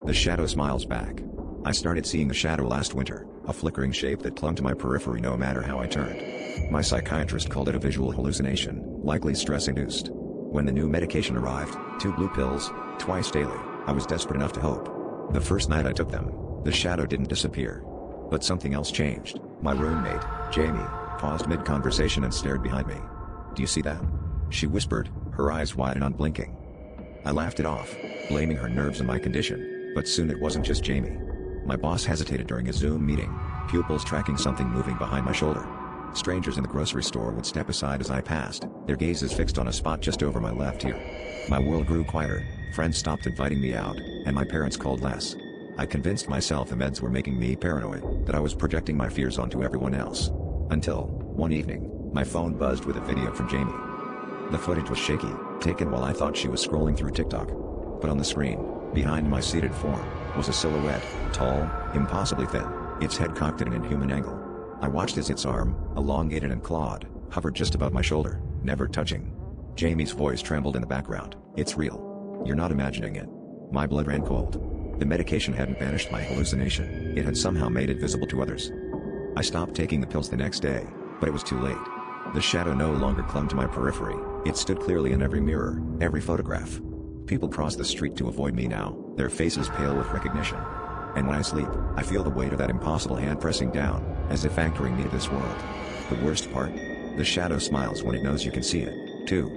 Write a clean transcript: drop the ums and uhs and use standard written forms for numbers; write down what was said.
The shadow smiles back. I started seeing the shadow last winter, a flickering shape that clung to my periphery no matter how I turned. My psychiatrist called it a visual hallucination, likely stress-induced. When the new medication arrived, 2 blue pills, twice daily, I was desperate enough to hope. The first night I took them, the shadow didn't disappear. But something else changed. My roommate, Jamie, paused mid-conversation and stared behind me. "Do you see that?" she whispered, her eyes wide and unblinking. I laughed it off, blaming her nerves and my condition, but soon it wasn't just Jamie. My boss hesitated during a Zoom meeting, pupils tracking something moving behind my shoulder. Strangers in the grocery store would step aside as I passed, their gazes fixed on a spot just over my left ear. My world grew quieter, friends stopped inviting me out, and my parents called less. I convinced myself the meds were making me paranoid, that I was projecting my fears onto everyone else. Until, one evening, my phone buzzed with a video from Jamie. The footage was shaky, taken while I thought she was scrolling through TikTok. But on the screen, behind my seated form, was a silhouette, tall, impossibly thin, its head cocked at an inhuman angle. I watched as its arm, elongated and clawed, hovered just above my shoulder, never touching. Jamie's voice trembled in the background. "It's real. You're not imagining it." My blood ran cold. The medication hadn't banished my hallucination, it had somehow made it visible to others. I stopped taking the pills the next day, but it was too late. The shadow no longer clung to my periphery, it stood clearly in every mirror, every photograph. People cross the street to avoid me now, their faces pale with recognition. And when I sleep, I feel the weight of that impossible hand pressing down, as if anchoring me to this world. The worst part? The shadow smiles when it knows you can see it, too.